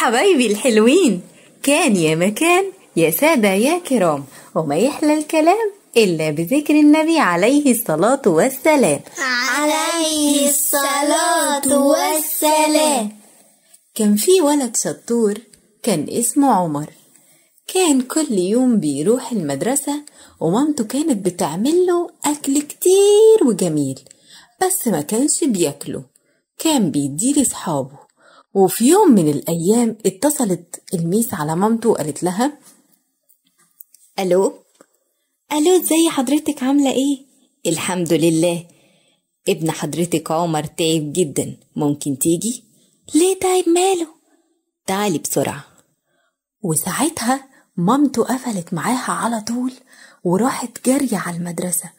حبايبي الحلوين، كان يا مكان يا سادة يا كرام، وما يحلى الكلام إلا بذكر النبي عليه الصلاة والسلام. عليه الصلاة والسلام. كان في ولد شطور كان اسمه عمر. كان كل يوم بيروح المدرسة ومامته كانت بتعمله أكل كتير وجميل، بس ما كانش بياكله، كان بيديه لأصحابه. وفي يوم من الأيام اتصلت الميس على مامته وقالت لها: ألو ازاي حضرتك، عاملة ايه؟ الحمد لله. ابن حضرتك عمر تعب جدا، ممكن تيجي؟ ليه تعب، ماله؟ تعالي بسرعة. وساعتها مامته قفلت معاها على طول وراحت جارية على المدرسة.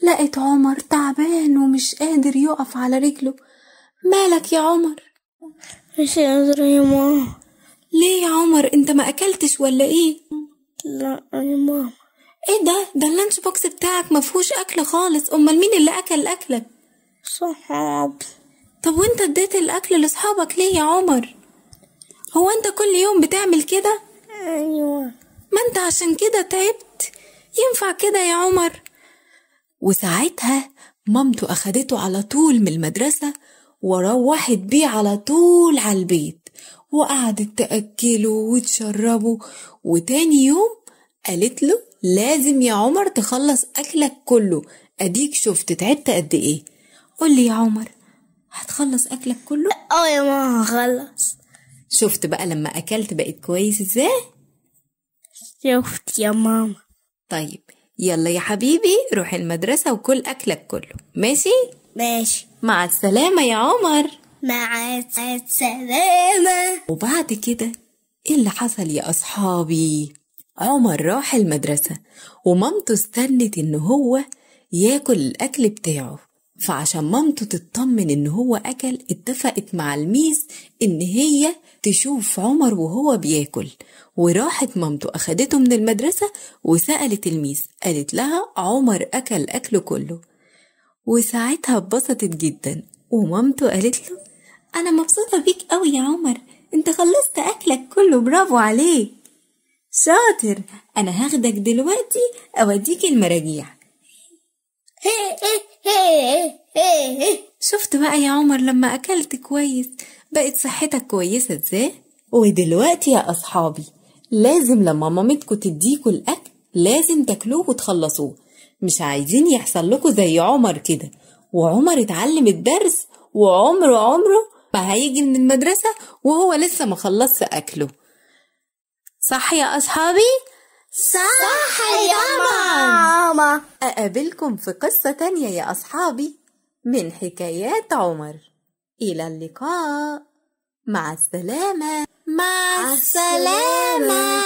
لقت عمر تعبان ومش قادر يقف على رجله. مالك يا عمر؟ مش قادر يا ماما. ليه يا عمر، انت ما اكلتش ولا ايه؟ لا يا ماما. ايه ده اللانش بوكس بتاعك مفهوش اكل خالص، امال مين اللي اكل اكلك؟ صحابي. طب وانت اديت الاكل لاصحابك ليه يا عمر؟ هو انت كل يوم بتعمل كده؟ ايوه. ما انت عشان كده تعبت، ينفع كده يا عمر؟ وساعتها مامته اخدته على طول من المدرسة وروحت بيه على طول على البيت، وقعدت تأكله وتشربه. وتاني يوم قالت له: لازم يا عمر تخلص أكلك كله، أديك شفت تعبت قد إيه. قولي يا عمر، هتخلص أكلك كله؟ يا ماما خلص. شفت بقى لما أكلت بقيت كويس إزاي؟ شفت يا ماما. طيب يلا يا حبيبي روح المدرسة وكل أكلك كله، ماشي؟ ماشي. مع السلامة يا عمر. مع السلامة. وبعد كده إيه اللي حصل يا أصحابي؟ عمر راح المدرسة ومامته استنت إن هو ياكل الأكل بتاعه، فعشان مامته تطمن إن هو أكل اتفقت مع الميس إن هي تشوف عمر وهو بياكل. وراحت مامته أخدته من المدرسة وسألت الميس، قالت لها: عمر أكل أكله كله. وساعتها اتبسطت جدا، ومامته قالت له: أنا مبسوطة بيك قوي يا عمر، انت خلصت أكلك كله، برافو عليك، شاطر. أنا هاخدك دلوقتي أوديك المراجيح. شفت بقى يا عمر لما أكلت كويس بقت صحتك كويسة ازاي؟ ودلوقتي يا أصحابي لازم لما مامتكوا تديكوا الأكل لازم تاكلوه وتخلصوه، مش عايزين يحصل لكم زي عمر كده. وعمر اتعلم الدرس وعمره ما هيجي من المدرسة وهو لسه ما خلصش أكله. صح يا أصحابي؟ صح يا ماما. أقابلكم في قصة تانية يا أصحابي من حكايات عمر. إلى اللقاء، مع السلامة. مع السلامة.